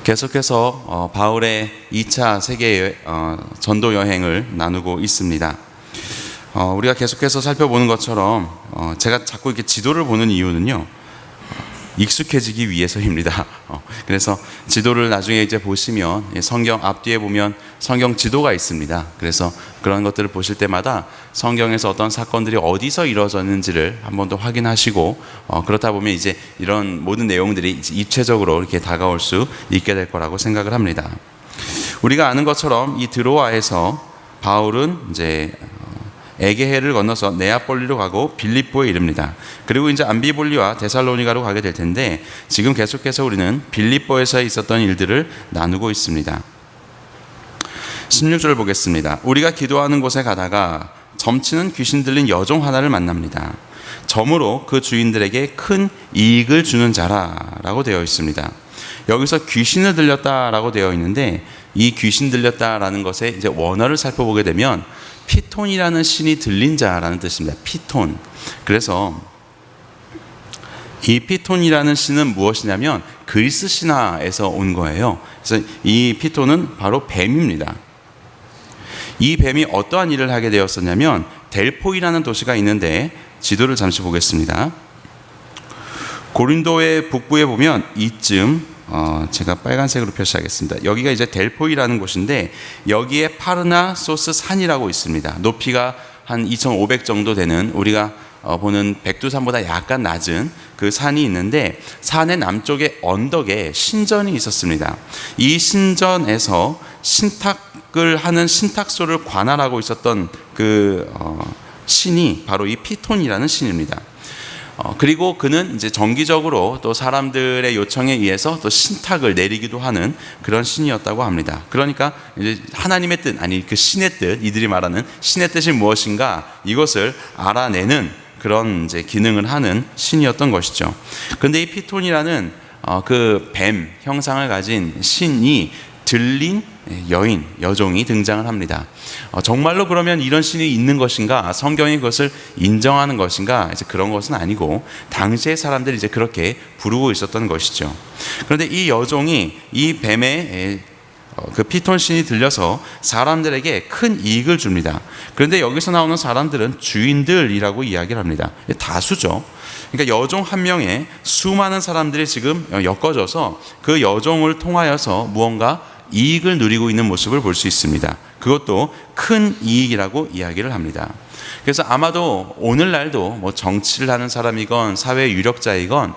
계속해서 바울의 2차 세계 전도 여행을 나누고 있습니다. 우리가 계속해서 살펴보는 것처럼 제가 자꾸 이렇게 지도를 보는 이유는요, 익숙해지기 위해서입니다. 그래서 지도를 나중에 이제 보시면 성경 앞뒤에 보면 성경 지도가 있습니다. 그래서 그런 것들을 보실 때마다 성경에서 어떤 사건들이 어디서 이루어졌는지를 한 번 더 확인하시고 그렇다 보면 이제 이런 모든 내용들이 입체적으로 이렇게 다가올 수 있게 될 거라고 생각을 합니다. 우리가 아는 것처럼 이 드로아에서 바울은 이제 에게해를 건너서 네아폴리로 가고 빌립보에 이릅니다. 그리고 이제 암비볼리와 데살로니가로 가게 될 텐데, 지금 계속해서 우리는 빌립보에서 있었던 일들을 나누고 있습니다. 16절을 보겠습니다. 우리가 기도하는 곳에 가다가 점치는 귀신 들린 여종 하나를 만납니다. 점으로 그 주인들에게 큰 이익을 주는 자라라고 되어 있습니다. 여기서 귀신을 들렸다라고 되어 있는데, 이 귀신 들렸다라는 것의 이제 원어를 살펴보게 되면 피톤이라는 신이 들린 자라는 뜻입니다. 피톤. 그래서 이 피톤이라는 신은 무엇이냐면 그리스 신화에서 온 거예요. 그래서 이 피톤은 바로 뱀입니다. 이 뱀이 어떠한 일을 하게 되었었냐면, 델포이라는 도시가 있는데 지도를 잠시 보겠습니다. 고린도의 북부에 보면 이쯤 제가 빨간색으로 표시하겠습니다. 여기가 이제 델포이라는 곳인데, 여기에 파르나소스 산이라고 있습니다. 높이가 한 2,500 정도 되는, 우리가 보는 백두산보다 약간 낮은 그 산이 있는데, 산의 남쪽에 언덕에 신전이 있었습니다. 이 신전에서 신탁을 하는 신탁소를 관할하고 있었던 그 신이 바로 이 피톤이라는 신입니다. 그리고 그는 이제 정기적으로 또 사람들의 요청에 의해서 또 신탁을 내리기도 하는 그런 신이었다고 합니다. 그러니까 이제 하나님의 뜻, 아니 그 신의 뜻, 이들이 말하는 신의 뜻이 무엇인가, 이것을 알아내는 그런 이제 기능을 하는 신이었던 것이죠. 그런데 이 피톤이라는 그 뱀 형상을 가진 신이 들린 여종이 등장을 합니다. 정말로 그러면 이런 신이 있는 것인가, 성경이 그것을 인정하는 것인가, 이제 그런 것은 아니고 당시의 사람들이 이제 그렇게 부르고 있었던 것이죠. 그런데 이 여종이 이 뱀의 그 피톤 신이 들려서 사람들에게 큰 이익을 줍니다. 그런데 여기서 나오는 사람들은 주인들이라고 이야기를 합니다. 다수죠. 그러니까 여종 한 명에 수많은 사람들이 지금 엮어져서 그 여종을 통하여서 무언가 이익을 누리고 있는 모습을 볼 수 있습니다. 그것도 큰 이익이라고 이야기를 합니다. 그래서 아마도 오늘날도 뭐 정치를 하는 사람이건 사회 유력자이건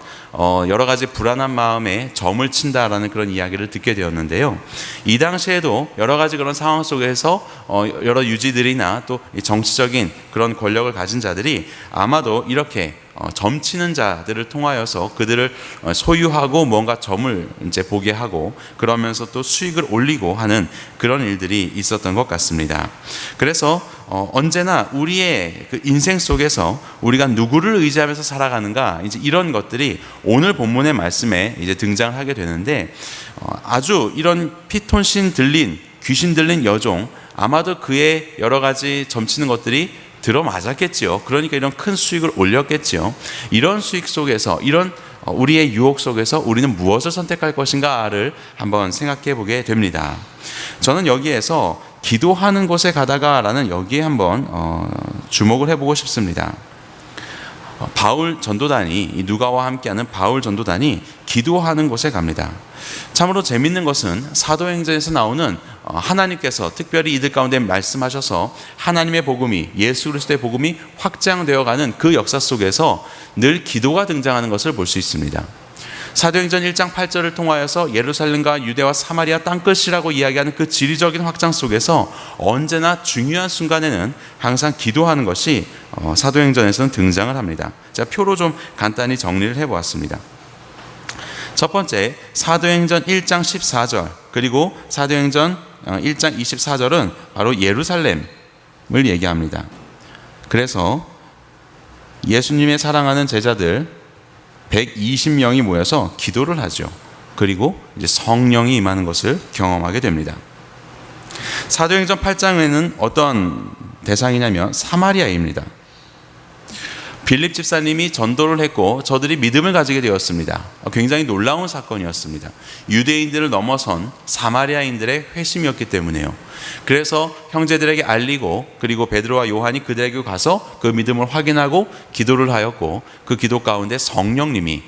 여러 가지 불안한 마음에 점을 친다라는 그런 이야기를 듣게 되었는데요. 이 당시에도 여러 가지 그런 상황 속에서 여러 유지들이나 또 정치적인 그런 권력을 가진 자들이 아마도 이렇게 점치는 자들을 통하여서 그들을 소유하고 뭔가 점을 이제 보게 하고, 그러면서 또 수익을 올리고 하는 그런 일들이 있었던 것 같습니다. 그래서 언제나 우리의 그 인생 속에서 우리가 누구를 의지하면서 살아가는가, 이제 이런 것들이 오늘 본문의 말씀에 이제 등장을 하게 되는데, 아주 이런 피톤신 들린, 귀신 들린 여종, 아마도 그의 여러 가지 점치는 것들이 들어맞았겠지요. 그러니까 이런 큰 수익을 올렸겠지요. 이런 수익 속에서, 이런 우리의 유혹 속에서 우리는 무엇을 선택할 것인가를 한번 생각해 보게 됩니다. 저는 여기에서 기도하는 곳에 가다가 라는 여기에 한번 주목을 해보고 싶습니다. 바울 전도단이, 누가와 함께하는 바울 전도단이 기도하는 곳에 갑니다. 참으로 재밌는 것은 사도행전에서 나오는 하나님께서 특별히 이들 가운데 말씀하셔서 하나님의 복음이, 예수 그리스도의 복음이 확장되어가는 그 역사 속에서 늘 기도가 등장하는 것을 볼 수 있습니다. 사도행전 1장 8절을 통하여서 예루살렘과 유대와 사마리아 땅끝이라고 이야기하는 그 지리적인 확장 속에서 언제나 중요한 순간에는 항상 기도하는 것이 사도행전에서는 등장을 합니다. 제가 표로 좀 간단히 정리를 해보았습니다. 첫 번째, 사도행전 1장 14절 그리고 사도행전 1장 24절은 바로 예루살렘을 얘기합니다. 그래서 예수님의 사랑하는 제자들 120명이 모여서 기도를 하죠. 그리고 이제 성령이 임하는 것을 경험하게 됩니다. 사도행전 8장에는 어떤 대상이냐면 사마리아입니다. 빌립 집사님이 전도를 했고 저들이 믿음을 가지게 되었습니다. 굉장히 놀라운 사건이었습니다. 유대인들을 넘어선 사마리아인들의 회심이었기 때문에요. 그래서 형제들에게 알리고 그리고 베드로와 요한이 그들에게 가서 그 믿음을 확인하고 기도를 하였고 그 기도 가운데 성령님이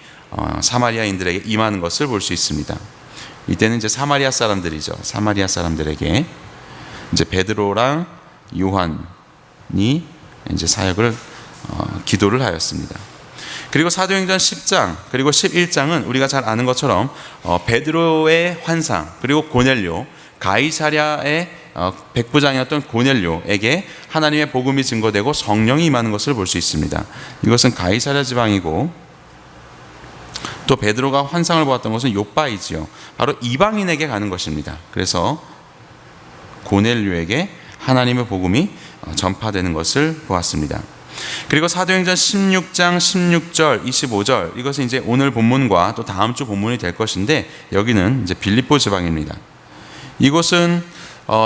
사마리아인들에게 임하는 것을 볼 수 있습니다. 이때는 이제 사마리아 사람들이죠. 사마리아 사람들에게 이제 베드로랑 요한이 이제 사역을 기도를 하였습니다. 그리고 사도행전 10장 그리고 11장은 우리가 잘 아는 것처럼 베드로의 환상 그리고 고넬료 가이사랴의 백부장이었던 고넬료에게 하나님의 복음이 증거되고 성령이 임하는 것을 볼 수 있습니다. 이것은 가이사랴 지방이고 또 베드로가 환상을 보았던 것은 요빠이지요. 바로 이방인에게 가는 것입니다. 그래서 고넬료에게 하나님의 복음이 전파되는 것을 보았습니다. 그리고 사도행전 16장 16절 25절 이것은 이제 오늘 본문과 또 다음 주 본문이 될 것인데 여기는 이제 빌립보 지방입니다. 이곳은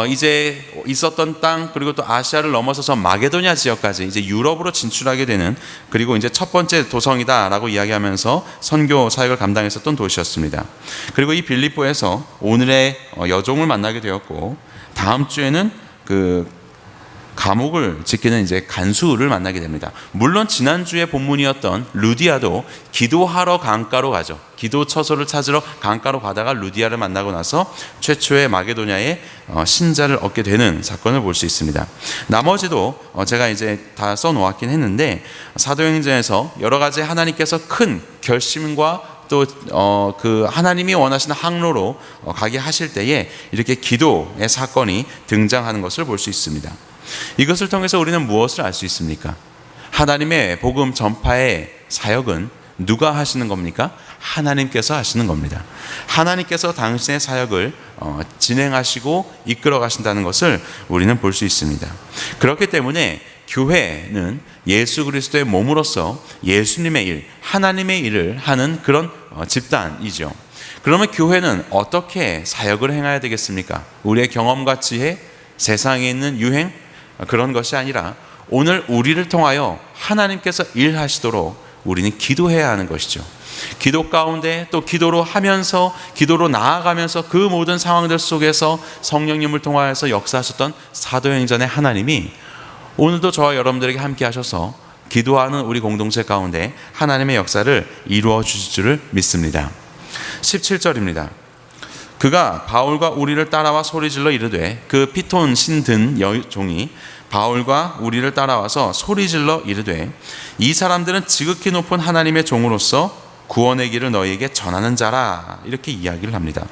이제 있었던 땅 그리고 또 아시아를 넘어서서 마게도냐 지역까지 이제 유럽으로 진출하게 되는 그리고 이제 첫 번째 도성이다라고 이야기하면서 선교 사역을 감당했었던 도시였습니다. 그리고 이 빌립보에서 오늘의 여종을 만나게 되었고 다음 주에는 그 감옥을 지키는 이제 간수를 만나게 됩니다. 물론 지난주에 본문이었던 루디아도 기도하러 강가로 가죠. 기도 처소를 찾으러 강가로 가다가 루디아를 만나고 나서 최초의 마게도냐의 신자를 얻게 되는 사건을 볼 수 있습니다. 나머지도 제가 이제 다 써놓았긴 했는데 사도행전에서 여러 가지 하나님께서 큰 결심과 또 그 하나님이 원하시는 항로로 가게 하실 때에 이렇게 기도의 사건이 등장하는 것을 볼 수 있습니다. 이것을 통해서 우리는 무엇을 알 수 있습니까? 하나님의 복음 전파의 사역은 누가 하시는 겁니까? 하나님께서 하시는 겁니다. 하나님께서 당신의 사역을 진행하시고 이끌어 가신다는 것을 우리는 볼 수 있습니다. 그렇기 때문에 교회는 예수 그리스도의 몸으로서 예수님의 일, 하나님의 일을 하는 그런 집단이죠. 그러면 교회는 어떻게 사역을 행해야 되겠습니까? 우리의 경험과 지혜, 세상에 있는 유행 그런 것이 아니라 오늘 우리를 통하여 하나님께서 일하시도록 우리는 기도해야 하는 것이죠. 기도 가운데 또 기도로 하면서 기도로 나아가면서 그 모든 상황들 속에서 성령님을 통하여서 역사하셨던 사도행전의 하나님이 오늘도 저와 여러분들에게 함께 하셔서 기도하는 우리 공동체 가운데 하나님의 역사를 이루어 주실 줄을 믿습니다. 17절입니다. 그가 바울과 우리를 따라와 소리질러 이르되 그 피톤 신든 여종이 바울과 우리를 따라와서 소리질러 이르되 이 사람들은 지극히 높은 하나님의 종으로서 구원의 길을 너희에게 전하는 자라 이렇게 이야기를 합니다.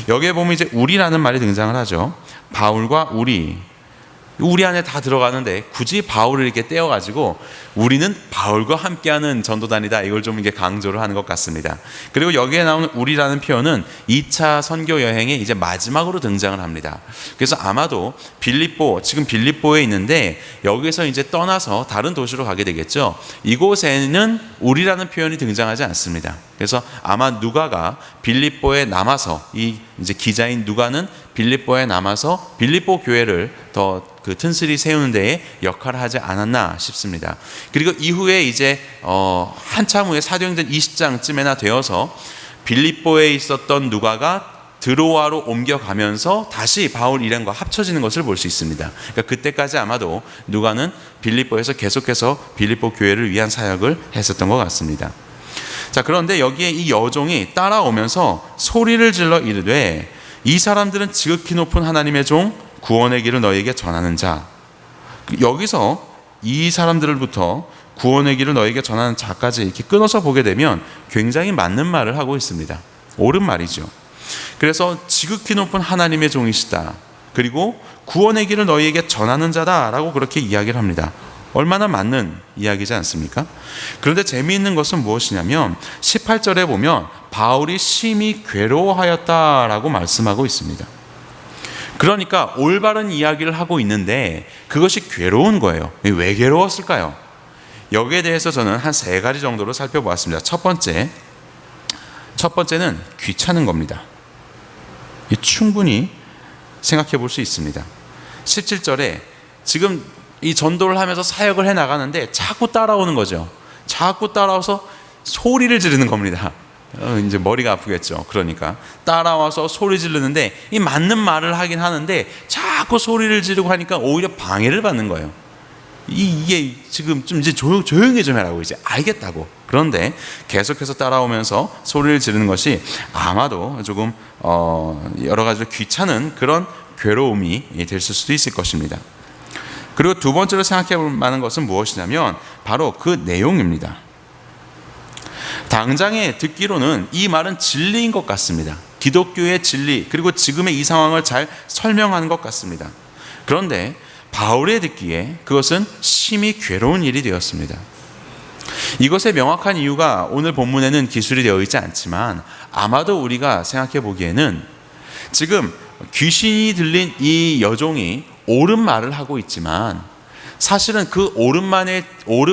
여기에 보면 이제 우리라는 말이 등장을 하죠. 바울과 우리 안에 다 들어가는데 굳이 바울을 이렇게 떼어가지고 우리는 바울과 함께하는 전도단이다 이걸 좀 이게 강조를 하는 것 같습니다. 그리고 여기에 나오는 우리라는 표현은 2차 선교 여행의 이제 마지막으로 등장을 합니다. 그래서 아마도 지금 빌립보에 있는데 여기서 이제 떠나서 다른 도시로 가게 되겠죠. 이곳에는 우리라는 표현이 등장하지 않습니다. 그래서 아마 누가가 빌립보에 남아서 이 이제 기자인 누가는 빌립보에 남아서 빌립보 교회를 더 그 튼실히 세우는 데에 역할을 하지 않았나 싶습니다. 그리고 이후에 이제 한참 후에 사도행전 20장쯤에나 되어서 빌립보에 있었던 누가가 드로아로 옮겨가면서 다시 바울 일행과 합쳐지는 것을 볼 수 있습니다. 그러니까 그때까지 아마도 누가는 빌립보에서 계속해서 빌립보 교회를 위한 사역을 했었던 것 같습니다. 자, 그런데 여기에 이 여종이 따라오면서 소리를 질러 이르되 이 사람들은 지극히 높은 하나님의 종 구원의 길을 너희에게 전하는 자. 여기서 이 사람들부터 구원의 길을 너희에게 전하는 자까지 이렇게 끊어서 보게 되면 굉장히 맞는 말을 하고 있습니다. 옳은 말이죠. 그래서 지극히 높은 하나님의 종이시다. 그리고 구원의 길을 너희에게 전하는 자다라고 그렇게 이야기를 합니다. 얼마나 맞는 이야기지 않습니까? 그런데 재미있는 것은 무엇이냐면 18절에 보면 바울이 심히 괴로워하였다라고 말씀하고 있습니다. 그러니까 올바른 이야기를 하고 있는데 그것이 괴로운 거예요. 왜 괴로웠을까요? 여기에 대해서 저는 한 3가지 정도로 살펴보았습니다. 첫 번째는 귀찮은 겁니다. 충분히 생각해 볼 수 있습니다. 17절에 지금 이 전도를 하면서 사역을 해 나가는데 자꾸 따라오는 거죠. 자꾸 따라와서 소리를 지르는 겁니다. 이제 머리가 아프겠죠. 그러니까 따라와서 소리 지르는데 이 맞는 말을 하긴 하는데 자꾸 소리를 지르고 하니까 오히려 방해를 받는 거예요. 이게 지금 좀 이제 조용히 좀 해라고 이제 알겠다고. 그런데 계속해서 따라오면서 소리를 지르는 것이 아마도 조금 여러 가지로 귀찮은 그런 괴로움이 될 수도 있을 것입니다. 그리고 두 번째로 생각해 볼 만한 것은 무엇이냐면 바로 그 내용입니다. 당장에 듣기로는 이 말은 진리인 것 같습니다. 기독교의 진리, 그리고 지금의 이 상황을 잘 설명하는 것 같습니다. 그런데 바울에 듣기에 그것은 심히 괴로운 일이 되었습니다. 이것의 명확한 이유가 오늘 본문에는 기술이 되어 있지 않지만 아마도 우리가 생각해 보기에는 지금 귀신이 들린 이 여종이 옳은 말을 하고 있지만 사실은 그 옳은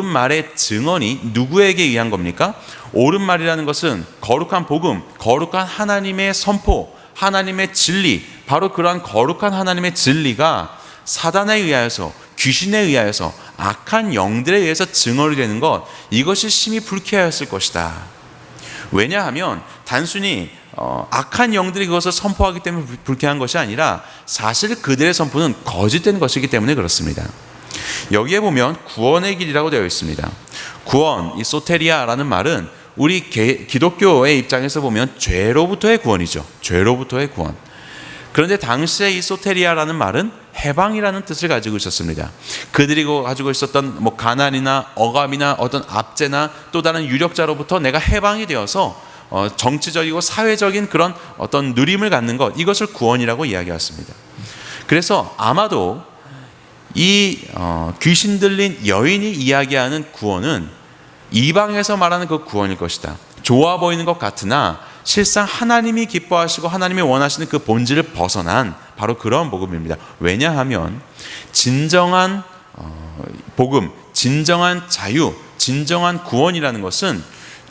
말의 증언이 누구에게 의한 겁니까? 옳은 말이라는 것은 거룩한 복음, 거룩한 하나님의 선포, 하나님의 진리, 바로 그러한 거룩한 하나님의 진리가 사단에 의하여서, 귀신에 의하여서, 악한 영들에 의해서 증언이 되는 것, 이것이 심히 불쾌하였을 것이다. 왜냐하면 단순히 악한 영들이 그것을 선포하기 때문에 불쾌한 것이 아니라 사실 그들의 선포는 거짓된 것이기 때문에 그렇습니다. 여기에 보면 구원의 길이라고 되어 있습니다. 구원, 이 소테리아라는 말은 우리 기독교의 입장에서 보면 죄로부터의 구원이죠. 죄로부터의 구원. 그런데 당시에 이 소테리아라는 말은 해방이라는 뜻을 가지고 있었습니다. 그들이 가지고 있었던 가난이나 억압이나 어떤 압제나 또 다른 유력자로부터 내가 해방이 되어서 정치적이고 사회적인 그런 어떤 누림을 갖는 것, 이것을 구원이라고 이야기했습니다. 그래서 아마도 이 귀신 들린 여인이 이야기하는 구원은 이방에서 말하는 그 구원일 것이다. 좋아 보이는 것 같으나 실상 하나님이 기뻐하시고 하나님이 원하시는 그 본질을 벗어난 바로 그런 복음입니다. 왜냐하면 진정한 복음, 진정한 자유, 진정한 구원이라는 것은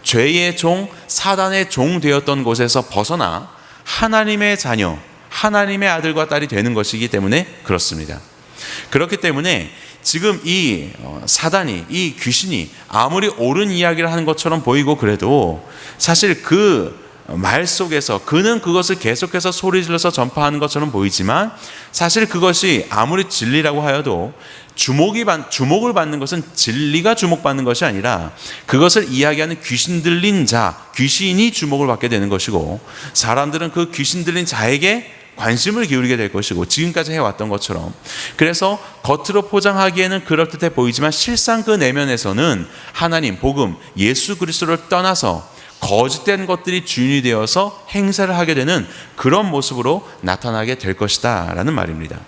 죄의 종, 사단의 종 되었던 곳에서 벗어나 하나님의 자녀, 하나님의 아들과 딸이 되는 것이기 때문에 그렇습니다. 그렇기 때문에 지금 이 사단이, 이 귀신이 아무리 옳은 이야기를 하는 것처럼 보이고 그래도 사실 그 말 속에서 그는 그것을 계속해서 소리 질러서 전파하는 것처럼 보이지만 사실 그것이 아무리 진리라고 하여도 주목을 받는 것은 진리가 주목받는 것이 아니라 그것을 이야기하는 귀신 들린 자, 귀신이 주목을 받게 되는 것이고 사람들은 그 귀신 들린 자에게 관심을 기울이게 될 것이고 지금까지 해왔던 것처럼 그래서 겉으로 포장하기에는 그럴듯해 보이지만 실상 그 내면에서는 하나님, 복음, 예수 그리스도를 떠나서 거짓된 것들이 주인이 되어서 행세를 하게 되는 그런 모습으로 나타나게 될 것이다 라는 말입니다.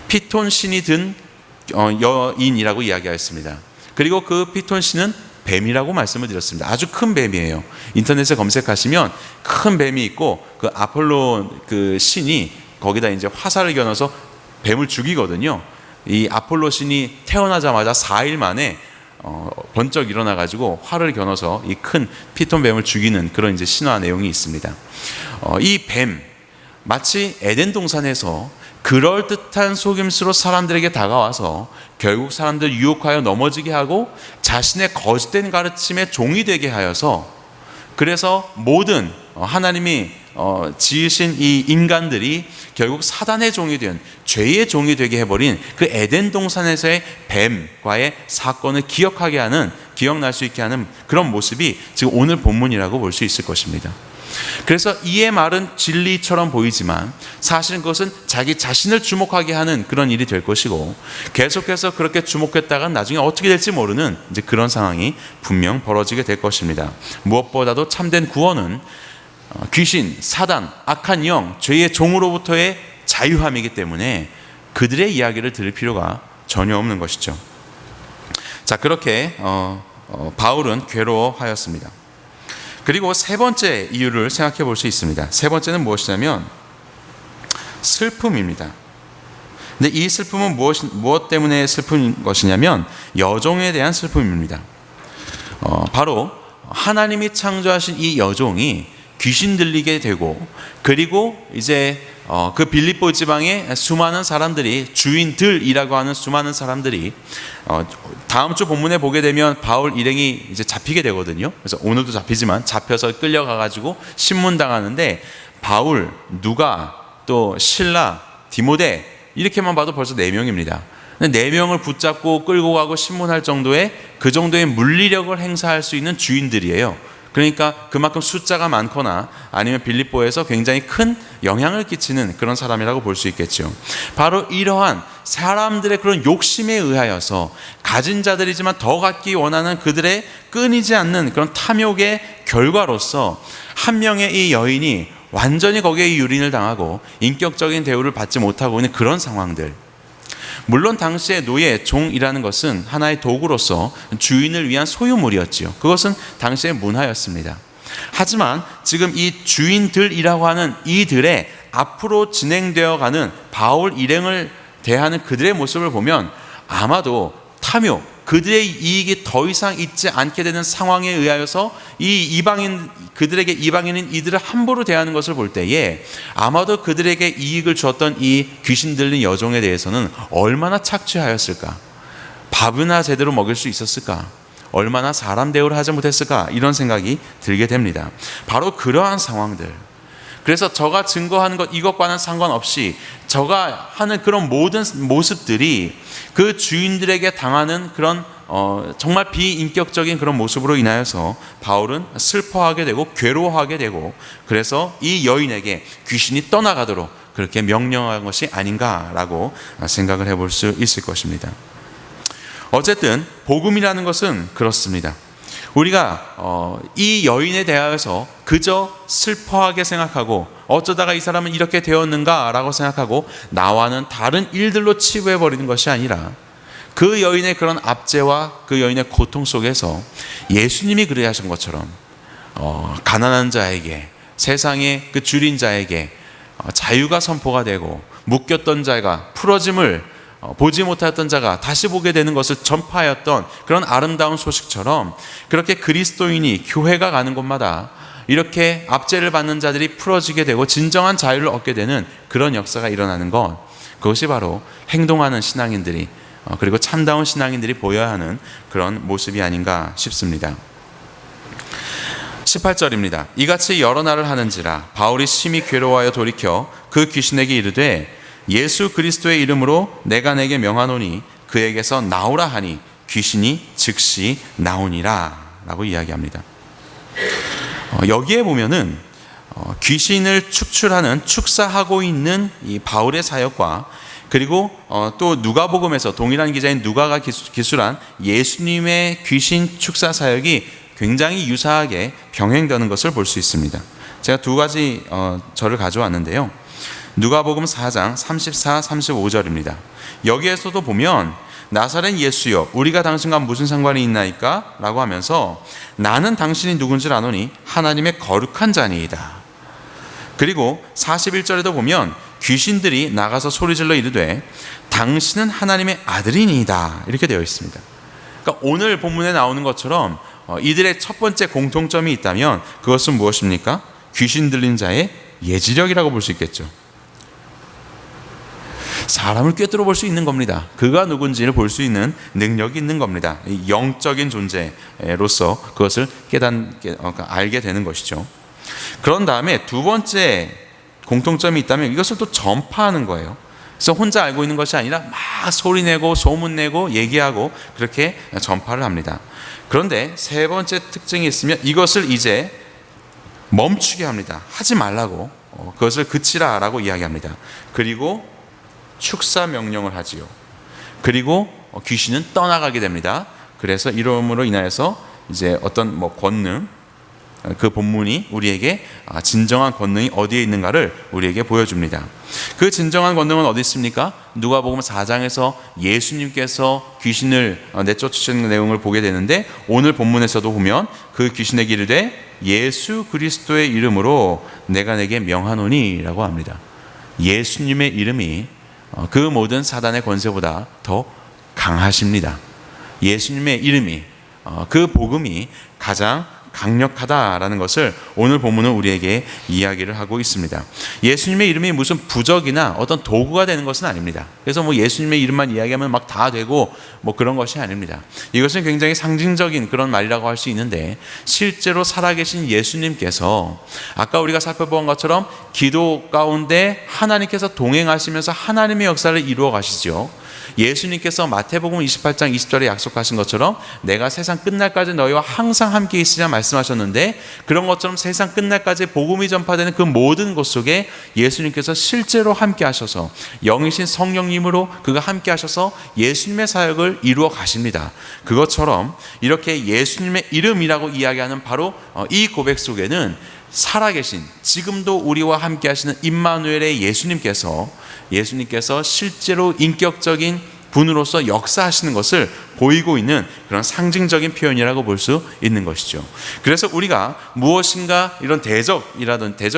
피톤 신이 든 여인이라고 이야기하였습니다. 그리고 그 피톤 신은 뱀이라고 말씀을 드렸습니다. 아주 큰 뱀이에요. 인터넷에 검색하시면 큰 뱀이 있고 그 아폴로 그 신이 거기다 이제 화살을 겨눠서 뱀을 죽이거든요. 이 아폴로 신이 태어나자마자 4일 만에 번쩍 일어나 가지고 활을 겨눠서 이 큰 피톤 뱀을 죽이는 그런 이제 신화 내용이 있습니다. 이 뱀 마치 에덴 동산에서 그럴듯한 속임수로 사람들에게 다가와서 결국 사람들 유혹하여 넘어지게 하고 자신의 거짓된 가르침의 종이 되게 하여서 그래서 모든 하나님이 지으신 이 인간들이 결국 사단의 종이 된 죄의 종이 되게 해버린 그 에덴 동산에서의 뱀과의 사건을 기억날 수 있게 하는 그런 모습이 지금 오늘 본문이라고 볼 수 있을 것입니다. 그래서 이의 말은 진리처럼 보이지만 사실은 그것은 자기 자신을 주목하게 하는 그런 일이 될 것이고 계속해서 그렇게 주목했다가 나중에 어떻게 될지 모르는 이제 그런 상황이 분명 벌어지게 될 것입니다. 무엇보다도 참된 구원은 귀신, 사단, 악한 영, 죄의 종으로부터의 자유함이기 때문에 그들의 이야기를 들을 필요가 전혀 없는 것이죠. 자, 그렇게 바울은 괴로워하였습니다. 그리고 세 번째 이유를 생각해 볼 수 있습니다. 세 번째는 무엇이냐면 슬픔입니다. 근데 이 슬픔은 무엇 때문에 슬픈 것이냐면 여종에 대한 슬픔입니다. 바로 하나님이 창조하신 이 여종이 귀신 들리게 되고 그리고 이제 그 빌립보 지방의 수많은 사람들이, 주인들이라고 하는 수많은 사람들이 다음 주 본문에 보게 되면 바울 일행이 이제 잡히게 되거든요. 그래서 오늘도 잡히지만 잡혀서 끌려가 가지고 신문당하는데, 바울, 누가, 또 실라, 디모데 이렇게만 봐도 벌써 4명입니다. 4명을 붙잡고 끌고 가고 신문할 정도의, 그 정도의 물리력을 행사할 수 있는 주인들이에요. 그러니까 그만큼 숫자가 많거나 아니면 빌립보에서 굉장히 큰 영향을 끼치는 그런 사람이라고 볼 수 있겠죠. 바로 이러한 사람들의 그런 욕심에 의하여서 가진 자들이지만 더 갖기 원하는 그들의 끊이지 않는 그런 탐욕의 결과로서 한 명의 이 여인이 완전히 거기에 유린을 당하고 인격적인 대우를 받지 못하고 있는 그런 상황들. 물론 당시의 노예, 종이라는 것은 하나의 도구로서 주인을 위한 소유물이었지요. 그것은 당시의 문화였습니다. 하지만 지금 이 주인들이라고 하는 이들의 앞으로 진행되어가는 바울 일행을 대하는 그들의 모습을 보면 아마도 탐욕, 그들의 이익이 더 이상 있지 않게 되는 상황에 의하여서 이 이방인, 그들에게 이방인인 이들을 함부로 대하는 것을 볼 때에 아마도 그들에게 이익을 주었던 이 귀신 들린 여종에 대해서는 얼마나 착취하였을까, 밥이나 제대로 먹일 수 있었을까, 얼마나 사람 대우를 하지 못했을까, 이런 생각이 들게 됩니다. 바로 그러한 상황들. 그래서 저가 증거하는 것, 이것과는 상관없이 저가 하는 그런 모든 모습들이 그 주인들에게 당하는 그런 정말 비인격적인 그런 모습으로 인하여서 바울은 슬퍼하게 되고 괴로워하게 되고, 그래서 이 여인에게 귀신이 떠나가도록 그렇게 명령한 것이 아닌가라고 생각을 해볼 수 있을 것입니다. 어쨌든 복음이라는 것은 그렇습니다. 우리가 이 여인에 대하여서 그저 슬퍼하게 생각하고 어쩌다가 이 사람은 이렇게 되었는가 라고 생각하고 나와는 다른 일들로 치부해버리는 것이 아니라, 그 여인의 그런 압제와 그 여인의 고통 속에서 예수님이 그래 하신 것처럼 가난한 자에게, 세상의 그 줄인 자에게 자유가 선포가 되고, 묶였던 자가 풀어짐을 보지 못했던 자가 다시 보게 되는 것을 전파하였던 그런 아름다운 소식처럼, 그렇게 그리스도인이 교회가 가는 곳마다 이렇게 압제를 받는 자들이 풀어지게 되고 진정한 자유를 얻게 되는 그런 역사가 일어나는 것, 그것이 바로 행동하는 신앙인들이, 그리고 참다운 신앙인들이 보여야 하는 그런 모습이 아닌가 싶습니다. 18절입니다. 이같이 여러 날을 하는지라 바울이 심히 괴로워하여 돌이켜 그 귀신에게 이르되 예수 그리스도의 이름으로 내가 내게 명하노니 그에게서 나오라 하니 귀신이 즉시 나오니라 라고 이야기합니다. 여기에 보면은 귀신을 축출하는, 축사하고 있는 이 바울의 사역과, 그리고 또 누가복음에서 동일한 기자인 누가가 기술한 예수님의 귀신 축사 사역이 굉장히 유사하게 병행되는 것을 볼 수 있습니다. 제가 두 가지 절을 가져왔는데요. 누가복음 4장 34, 35절입니다. 여기에서도 보면 나사렛 예수여 우리가 당신과 무슨 상관이 있나이까? 라고 하면서 나는 당신이 누군지 아노니 하나님의 거룩한 자니이다. 그리고 41절에도 보면 귀신들이 나가서 소리질러 이르되 당신은 하나님의 아들이니이다, 이렇게 되어 있습니다. 그러니까 오늘 본문에 나오는 것처럼 이들의 첫 번째 공통점이 있다면 그것은 무엇입니까? 귀신 들린 자의 예지력이라고 볼 수 있겠죠. 사람을 꿰뚫어 볼 수 있는 겁니다. 그가 누군지를 볼 수 있는 능력이 있는 겁니다. 영적인 존재로서 그것을 알게 되는 것이죠. 그런 다음에 두 번째 공통점이 있다면 이것을 또 전파하는 거예요. 그래서 혼자 알고 있는 것이 아니라 막 소리내고 소문내고 얘기하고 그렇게 전파를 합니다. 그런데 세 번째 특징이 있으면 이것을 이제 멈추게 합니다. 하지 말라고, 그것을 그치라라고 이야기합니다. 그리고 축사 명령을 하지요. 그리고 귀신은 떠나가게 됩니다. 그래서 이름으로 인하여서 이제 어떤 권능, 그 본문이 우리에게 진정한 권능이 어디에 있는가를 우리에게 보여줍니다. 그 진정한 권능은 어디 있습니까? 누가복음 4장에서 예수님께서 귀신을 내쫓으시는 내용을 보게 되는데, 오늘 본문에서도 보면 그 귀신에게 이르되 예수 그리스도의 이름으로 내가 내게 명하노니 라고 합니다. 예수님의 이름이 그 모든 사단의 권세보다 더 강하십니다. 예수님의 이름이, 그 복음이 가장 강력하다라는 것을 오늘 본문은 우리에게 이야기를 하고 있습니다. 예수님의 이름이 무슨 부적이나 어떤 도구가 되는 것은 아닙니다. 그래서 뭐 예수님의 이름만 이야기하면 막 다 되고 뭐 그런 것이 아닙니다. 이것은 굉장히 상징적인 그런 말이라고 할 수 있는데, 실제로 살아계신 예수님께서 아까 우리가 살펴본 것처럼 기도 가운데 하나님께서 동행하시면서 하나님의 역사를 이루어 가시죠. 예수님께서 마태복음 28장 20절에 약속하신 것처럼 내가 세상 끝날까지 너희와 항상 함께 있으리라 말씀하셨는데, 그런 것처럼 세상 끝날까지 복음이 전파되는 그 모든 곳 속에 예수님께서 실제로 함께 하셔서 영이신 성령님으로 그가 함께 하셔서 예수님의 사역을 이루어 가십니다. 그것처럼 이렇게 예수님의 이름이라고 이야기하는 바로 이 고백 속에는 살아계신, 지금도 우리와 함께 하시는 임마누엘의 예수님께서 실제로 인격적인 분으로서 역사하시는 것을 보이고 있는 그런 상징적인 표현이라고 볼 수 있는 것이죠. 그래서 우리가 무엇인가 이런 대적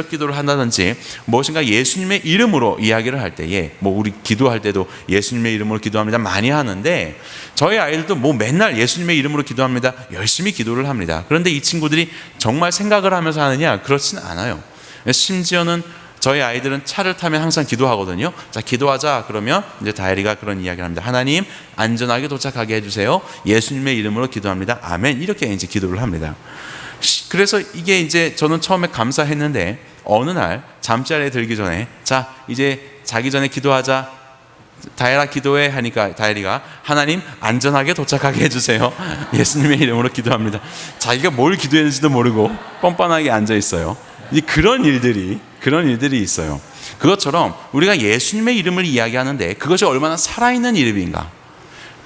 기도를 한다든지 무엇인가 예수님의 이름으로 이야기를 할 때에, 뭐 우리 기도할 때도 예수님의 이름으로 기도합니다 많이 하는데, 저희 아이들도 뭐 맨날 예수님의 이름으로 기도합니다, 열심히 기도를 합니다. 그런데 이 친구들이 정말 생각을 하면서 하느냐? 그렇지는 않아요. 심지어는 저희 아이들은 차를 타면 항상 기도하거든요. 자, 기도하자 그러면 이제 다혜리가 그런 이야기를 합니다. 하나님, 안전하게 도착하게 해주세요. 예수님의 이름으로 기도합니다. 아멘. 이렇게 이제 기도를 합니다. 그래서 이게 이제 저는 처음에 감사했는데, 어느 날 잠자리에 들기 전에 자, 이제 자기 전에 기도하자, 다혜라 기도해 하니까 다혜리가 하나님, 안전하게 도착하게 해주세요. 예수님의 이름으로 기도합니다. 자기가 뭘 기도했는지도 모르고 뻔뻔하게 앉아 있어요. 그런 일들이 있어요. 그것처럼 우리가 예수님의 이름을 이야기하는데 그것이 얼마나 살아있는 이름인가,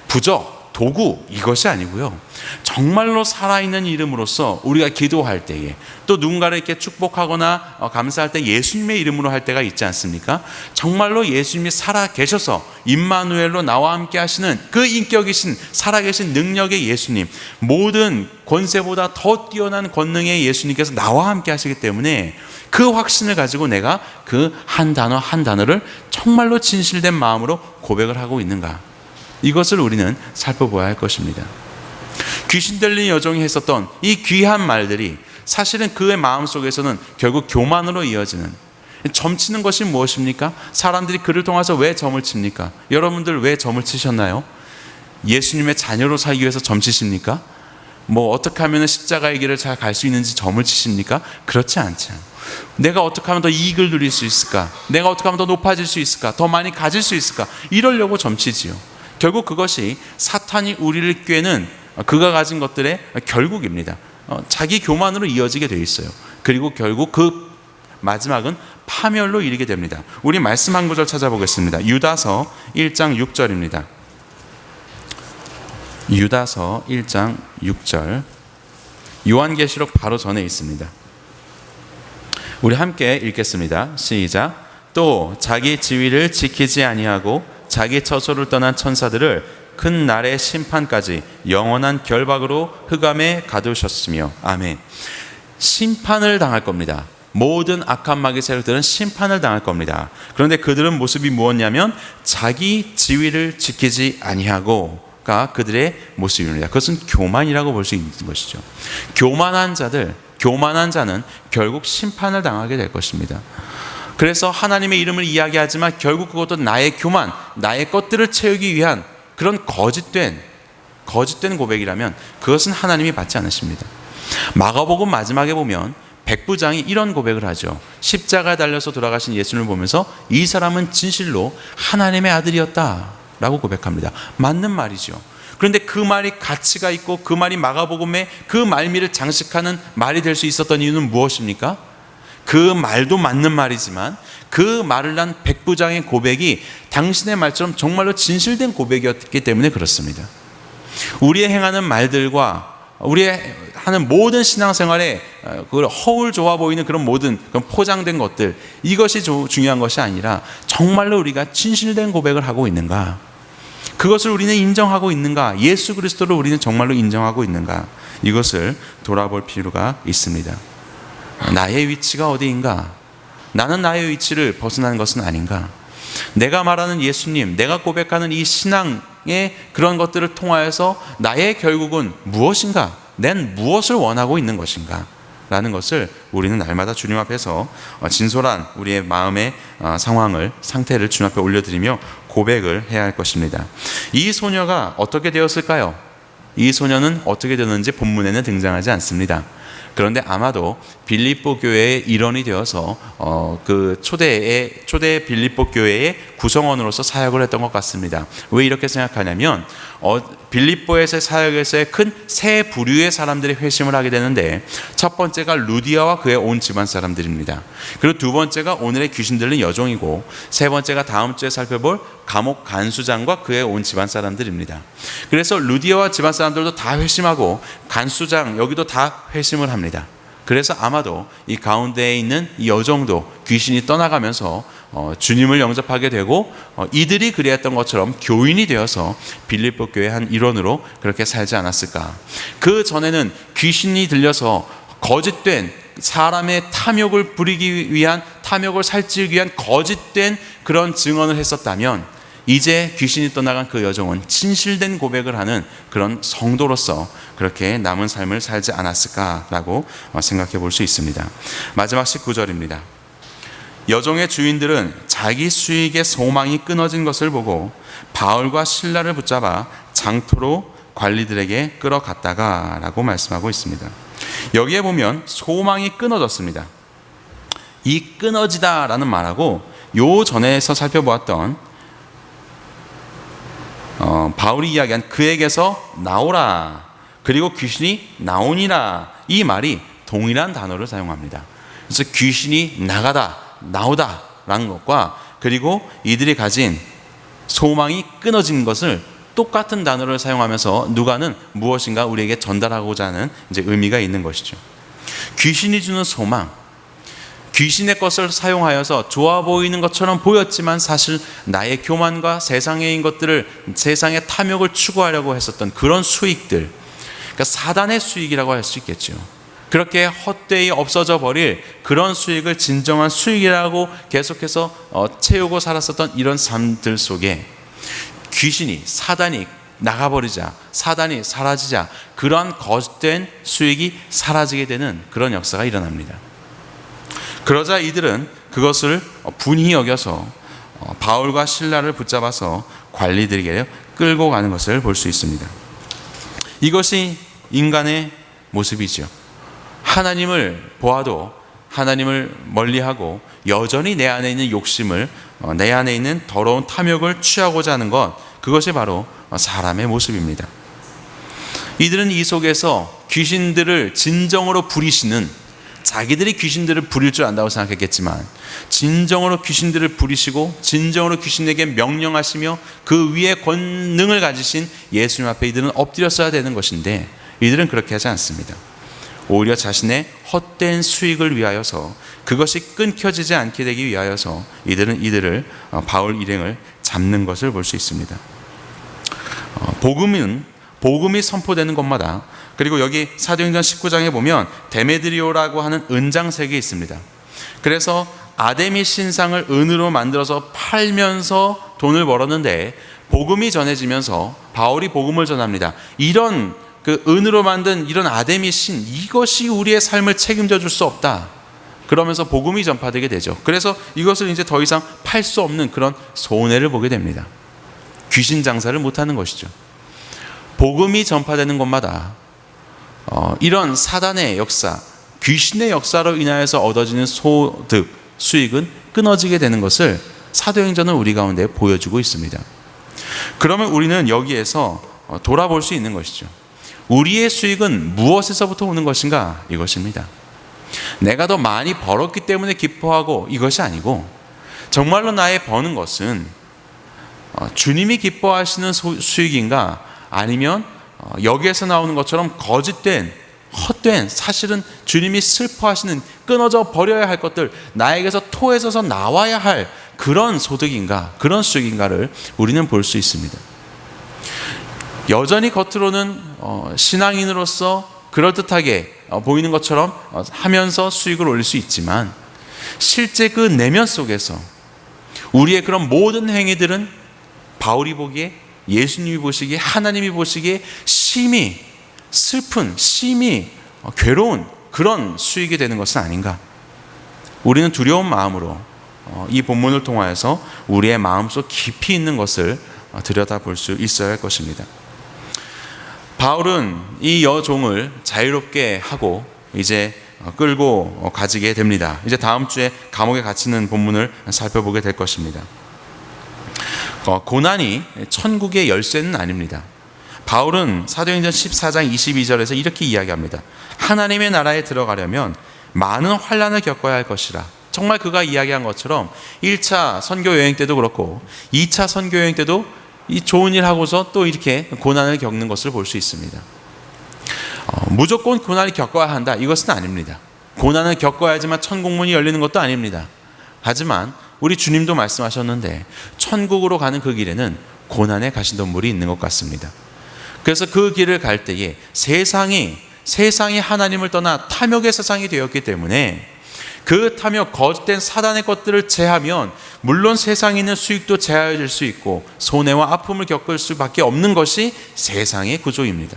부적, 도구, 이것이 아니고요, 정말로 살아있는 이름으로서 우리가 기도할 때에, 또 누군가를 이렇게 축복하거나 감사할 때 예수님의 이름으로 할 때가 있지 않습니까? 정말로 예수님이 살아계셔서 임마누엘로 나와 함께 하시는 그 인격이신 살아계신 능력의 예수님, 모든 권세보다 더 뛰어난 권능의 예수님께서 나와 함께 하시기 때문에 그 확신을 가지고 내가 그 한 단어 한 단어를 정말로 진실된 마음으로 고백을 하고 있는가, 이것을 우리는 살펴봐야 할 것입니다. 귀신 들린 여종이 했었던 이 귀한 말들이 사실은 그의 마음속에서는 결국 교만으로 이어지는, 점치는 것이 무엇입니까? 사람들이 그를 통해서 왜 점을 칩니까? 여러분들 왜 점을 치셨나요? 예수님의 자녀로 살기 위해서 점치십니까? 뭐 어떻게 하면 십자가의 길을 잘 갈 수 있는지 점을 치십니까? 그렇지 않죠. 내가 어떻게 하면 더 이익을 누릴 수 있을까? 내가 어떻게 하면 더 높아질 수 있을까? 더 많이 가질 수 있을까? 이러려고 점치지요. 결국 그것이 사탄이 우리를 꾀는 그가 가진 것들의 결국입니다. 자기 교만으로 이어지게 돼 있어요. 그리고 결국 그 마지막은 파멸로 이르게 됩니다. 우리 말씀 한 구절 찾아보겠습니다. 유다서 1장 6절입니다. 유다서 1장 6절, 요한계시록 바로 전에 있습니다. 우리 함께 읽겠습니다. 시작. 또 자기 지위를 지키지 아니하고 자기 처소를 떠난 천사들을 큰 날의 심판까지 영원한 결박으로 흑암에 가두셨으며. 아멘. 심판을 당할 겁니다. 모든 악한 마귀 세력들은 심판을 당할 겁니다. 그런데 그들은 모습이 무엇냐면 자기 지위를 지키지 아니하고가 그들의 모습입니다. 그것은 교만이라고 볼 수 있는 것이죠. 교만한 자는 결국 심판을 당하게 될 것입니다. 그래서 하나님의 이름을 이야기하지만 결국 그것도 나의 교만, 나의 것들을 채우기 위한 그런 거짓된 고백이라면 그것은 하나님이 받지 않으십니다. 마가복음 마지막에 보면 백부장이 이런 고백을 하죠. 십자가에 달려서 돌아가신 예수님을 보면서 이 사람은 진실로 하나님의 아들이었다 라고 고백합니다. 맞는 말이죠. 그런데 그 말이 가치가 있고 그 말이 마가복음의 그 말미를 장식하는 말이 될 수 있었던 이유는 무엇입니까? 그 말도 맞는 말이지만 그 말을 한 백부장의 고백이 당신의 말처럼 정말로 진실된 고백이었기 때문에 그렇습니다. 우리의 행하는 말들과 우리의 하는 모든 신앙생활에 그걸 허울 좋아 보이는 그런 모든 그런 포장된 것들, 이것이 중요한 것이 아니라 정말로 우리가 진실된 고백을 하고 있는가, 그것을 우리는 인정하고 있는가, 예수 그리스도를 우리는 정말로 인정하고 있는가, 이것을 돌아볼 필요가 있습니다. 나의 위치가 어디인가? 나는 나의 위치를 벗어나는 것은 아닌가? 내가 말하는 예수님, 내가 고백하는 이 신앙의 그런 것들을 통하여서 나의 결국은 무엇인가? 난 무엇을 원하고 있는 것인가 라는 것을 우리는 날마다 주님 앞에서 진솔한 우리의 마음의 상태를 주님 앞에 올려드리며 고백을 해야 할 것입니다. 이 소녀가 어떻게 되었을까요? 이 소녀는 어떻게 되었는지 본문에는 등장하지 않습니다. 그런데 아마도 빌립보 교회의 일원이 되어서 그 초대 빌립보 교회의 구성원으로서 사역을 했던 것 같습니다. 왜 이렇게 생각하냐면 빌립보에서의 사역에서의 큰 세 부류의 사람들이 회심을 하게 되는데, 첫 번째가 루디아와 그의 온 집안 사람들입니다. 그리고 두 번째가 오늘의 귀신 들린 여종이고, 세 번째가 다음 주에 살펴볼 감옥 간수장과 그의 온 집안 사람들입니다. 그래서 루디아와 집안 사람들도 다 회심하고 간수장 여기도 다 회심을 합니다. 그래서 아마도 이 가운데에 있는 이 여종도 귀신이 떠나가면서 주님을 영접하게 되고, 이들이 그리했던 것처럼 교인이 되어서 빌립보 교회 한 일원으로 그렇게 살지 않았을까. 그 전에는 귀신이 들려서 거짓된 사람의 탐욕을 부리기 위한, 탐욕을 살찌우기 위한 거짓된 그런 증언을 했었다면, 이제 귀신이 떠나간 그 여종은 진실된 고백을 하는 그런 성도로서 그렇게 남은 삶을 살지 않았을까라고 생각해 볼 수 있습니다. 마지막 19절입니다. 여종의 주인들은 자기 수익의 소망이 끊어진 것을 보고 바울과 실라를 붙잡아 장터로 관리들에게 끌어갔다가 라고 말씀하고 있습니다. 여기에 보면 소망이 끊어졌습니다. 이 끊어지다 라는 말하고 요 전에서 살펴보았던 바울이 이야기한 그에게서 나오라, 그리고 귀신이 나오니라, 이 말이 동일한 단어를 사용합니다. 그래서 귀신이 나가다, 나오다 라는 것과 그리고 이들이 가진 소망이 끊어진 것을 똑같은 단어를 사용하면서 누가는 무엇인가 우리에게 전달하고자 하는 이제 의미가 있는 것이죠. 귀신이 주는 소망, 귀신의 것을 사용하여서 좋아 보이는 것처럼 보였지만 사실 나의 교만과 세상의 것들을, 세상의 탐욕을 추구하려고 했었던 그런 수익들, 그러니까 사단의 수익이라고 할 수 있겠죠. 그렇게 헛되이 없어져 버릴 그런 수익을 진정한 수익이라고 계속해서 채우고 살았었던 이런 삶들 속에 귀신이, 사단이 나가버리자, 사단이 사라지자 그러한 거짓된 수익이 사라지게 되는 그런 역사가 일어납니다. 그러자 이들은 그것을 분히 여겨서 바울과 실라를 붙잡아서 관리들에게 끌고 가는 것을 볼 수 있습니다. 이것이 인간의 모습이죠. 하나님을 보아도 하나님을 멀리하고 여전히 내 안에 있는 욕심을, 내 안에 있는 더러운 탐욕을 취하고자 하는 것, 그것이 바로 사람의 모습입니다. 이들은 이 속에서 귀신들을 진정으로 부리시는, 자기들이 귀신들을 부릴 줄 안다고 생각했겠지만 진정으로 귀신들을 부리시고 진정으로 귀신에게 명령하시며 그 위에 권능을 가지신 예수님 앞에 이들은 엎드렸어야 되는 것인데, 이들은 그렇게 하지 않습니다. 오히려 자신의 헛된 수익을 위하여서, 그것이 끊겨지지 않게 되기 위하여서 이들은 이들을, 바울 일행을 잡는 것을 볼 수 있습니다. 복음이 선포되는 곳마다, 그리고 여기 사도행전 19장에 보면 데메드리오라고 하는 은장색이 있습니다. 그래서 아데미 신상을 은으로 만들어서 팔면서 돈을 벌었는데, 복음이 전해지면서 바울이 복음을 전합니다. 이런 그 은으로 만든 이런 아데미 신, 이것이 우리의 삶을 책임져 줄 수 없다. 그러면서 복음이 전파되게 되죠. 그래서 이것을 이제 더 이상 팔 수 없는 그런 손해를 보게 됩니다. 귀신 장사를 못하는 것이죠. 복음이 전파되는 곳마다 이런 사단의 역사, 귀신의 역사로 인하여서 얻어지는 소득, 수익은 끊어지게 되는 것을 사도행전은 우리 가운데 보여주고 있습니다. 그러면 우리는 여기에서 돌아볼 수 있는 것이죠. 우리의 수익은 무엇에서부터 오는 것인가? 이것입니다. 내가 더 많이 벌었기 때문에 기뻐하고 이것이 아니고, 정말로 나의 버는 것은 주님이 기뻐하시는 수익인가, 아니면 여기에서 나오는 것처럼 거짓된, 헛된, 사실은 주님이 슬퍼하시는, 끊어져 버려야 할 것들, 나에게서 토해져서 나와야 할 그런 소득인가, 그런 수익인가를 우리는 볼 수 있습니다. 여전히 겉으로는 신앙인으로서 그럴듯하게 보이는 것처럼 하면서 수익을 올릴 수 있지만, 실제 그 내면 속에서 우리의 그런 모든 행위들은 바울이 보기에, 예수님이 보시기에, 하나님이 보시기에 심히 슬픈, 심히 괴로운 그런 수익이 되는 것은 아닌가? 우리는 두려운 마음으로 이 본문을 통하여서 우리의 마음속 깊이 있는 것을 들여다볼 수 있어야 할 것입니다. 바울은 이 여종을 자유롭게 하고 이제 끌고 가지게 됩니다. 이제 다음 주에 감옥에 갇히는 본문을 살펴보게 될 것입니다. 고난이 천국의 열쇠는 아닙니다. 바울은 사도행전 14장 22절에서 이렇게 이야기합니다. 하나님의 나라에 들어가려면 많은 환난을 겪어야 할 것이라. 정말 그가 이야기한 것처럼 1차 선교 여행 때도 그렇고 2차 선교 여행 때도 이 좋은 일 하고서 또 이렇게 고난을 겪는 것을 볼 수 있습니다. 무조건 고난을 겪어야 한다, 이것은 아닙니다. 고난을 겪어야지만 천국문이 열리는 것도 아닙니다. 하지만 우리 주님도 말씀하셨는데 천국으로 가는 그 길에는 고난의 가시덤불이 있는 것 같습니다. 그래서 그 길을 갈 때에 세상이 하나님을 떠나 탐욕의 세상이 되었기 때문에 그 탐욕, 거짓된 사단의 것들을 제하면 물론 세상에 있는 수익도 제하여질 수 있고 손해와 아픔을 겪을 수밖에 없는 것이 세상의 구조입니다.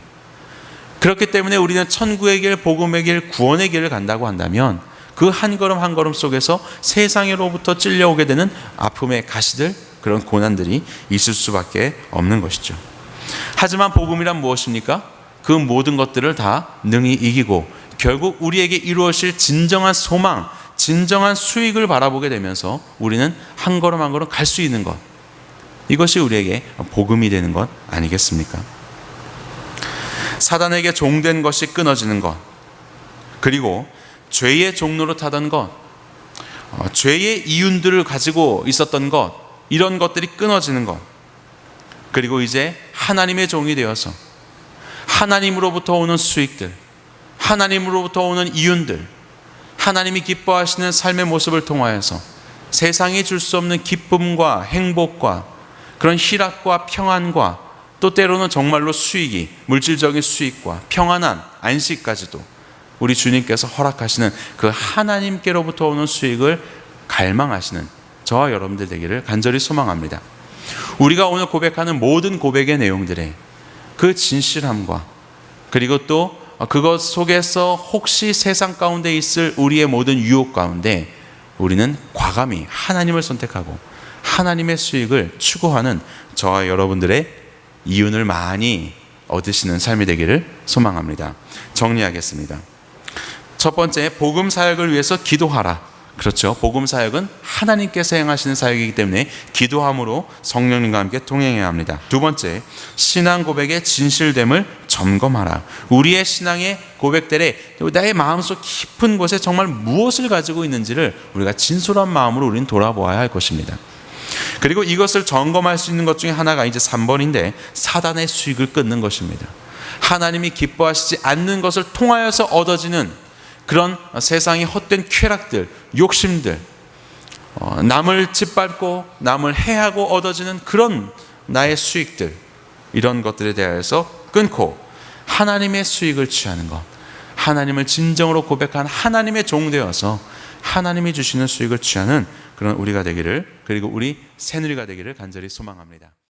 그렇기 때문에 우리는 천국의 길, 복음의 길, 구원의 길을 간다고 한다면 그 한 걸음 한 걸음 속에서 세상으로부터 찔려오게 되는 아픔의 가시들, 그런 고난들이 있을 수밖에 없는 것이죠. 하지만 복음이란 무엇입니까? 그 모든 것들을 다 능히 이기고 결국 우리에게 이루어질 진정한 소망, 진정한 수익을 바라보게 되면서 우리는 한 걸음 한 걸음 갈 수 있는 것, 이것이 우리에게 복음이 되는 것 아니겠습니까? 사단에게 종된 것이 끊어지는 것, 그리고 죄의 종로로 타던 것, 죄의 이윤들을 가지고 있었던 것, 이런 것들이 끊어지는 것, 그리고 이제 하나님의 종이 되어서 하나님으로부터 오는 수익들, 하나님으로부터 오는 이윤들, 하나님이 기뻐하시는 삶의 모습을 통하여서 세상이 줄 수 없는 기쁨과 행복과 그런 희락과 평안과 또 때로는 정말로 수익이, 물질적인 수익과 평안한 안식까지도 우리 주님께서 허락하시는 그 하나님께로부터 오는 수익을 갈망하시는 저와 여러분들 되기를 간절히 소망합니다. 우리가 오늘 고백하는 모든 고백의 내용들에 그 진실함과 그리고 또 그것 속에서 혹시 세상 가운데 있을 우리의 모든 유혹 가운데 우리는 과감히 하나님을 선택하고 하나님의 수익을 추구하는 저와 여러분들의 이윤을 많이 얻으시는 삶이 되기를 소망합니다. 정리하겠습니다. 첫 번째, 복음 사역을 위해서 기도하라. 그렇죠. 복음 사역은 하나님께서 행하시는 사역이기 때문에 기도함으로 성령님과 함께 동행해야 합니다. 두 번째, 신앙 고백의 진실됨을 점검하라. 우리의 신앙의 고백들에 나의 마음속 깊은 곳에 정말 무엇을 가지고 있는지를 우리가 진솔한 마음으로 우리는 돌아보아야 할 것입니다. 그리고 이것을 점검할 수 있는 것 중에 하나가 이제 3번인데 사단의 수익을 끊는 것입니다. 하나님이 기뻐하시지 않는 것을 통하여서 얻어지는 그런 세상의 헛된 쾌락들, 욕심들, 남을 짓밟고 남을 해하고 얻어지는 그런 나의 수익들, 이런 것들에 대해서 끊고 하나님의 수익을 취하는 것, 하나님을 진정으로 고백한 하나님의 종 되어서 하나님이 주시는 수익을 취하는 그런 우리가 되기를, 그리고 우리 새누리가 되기를 간절히 소망합니다.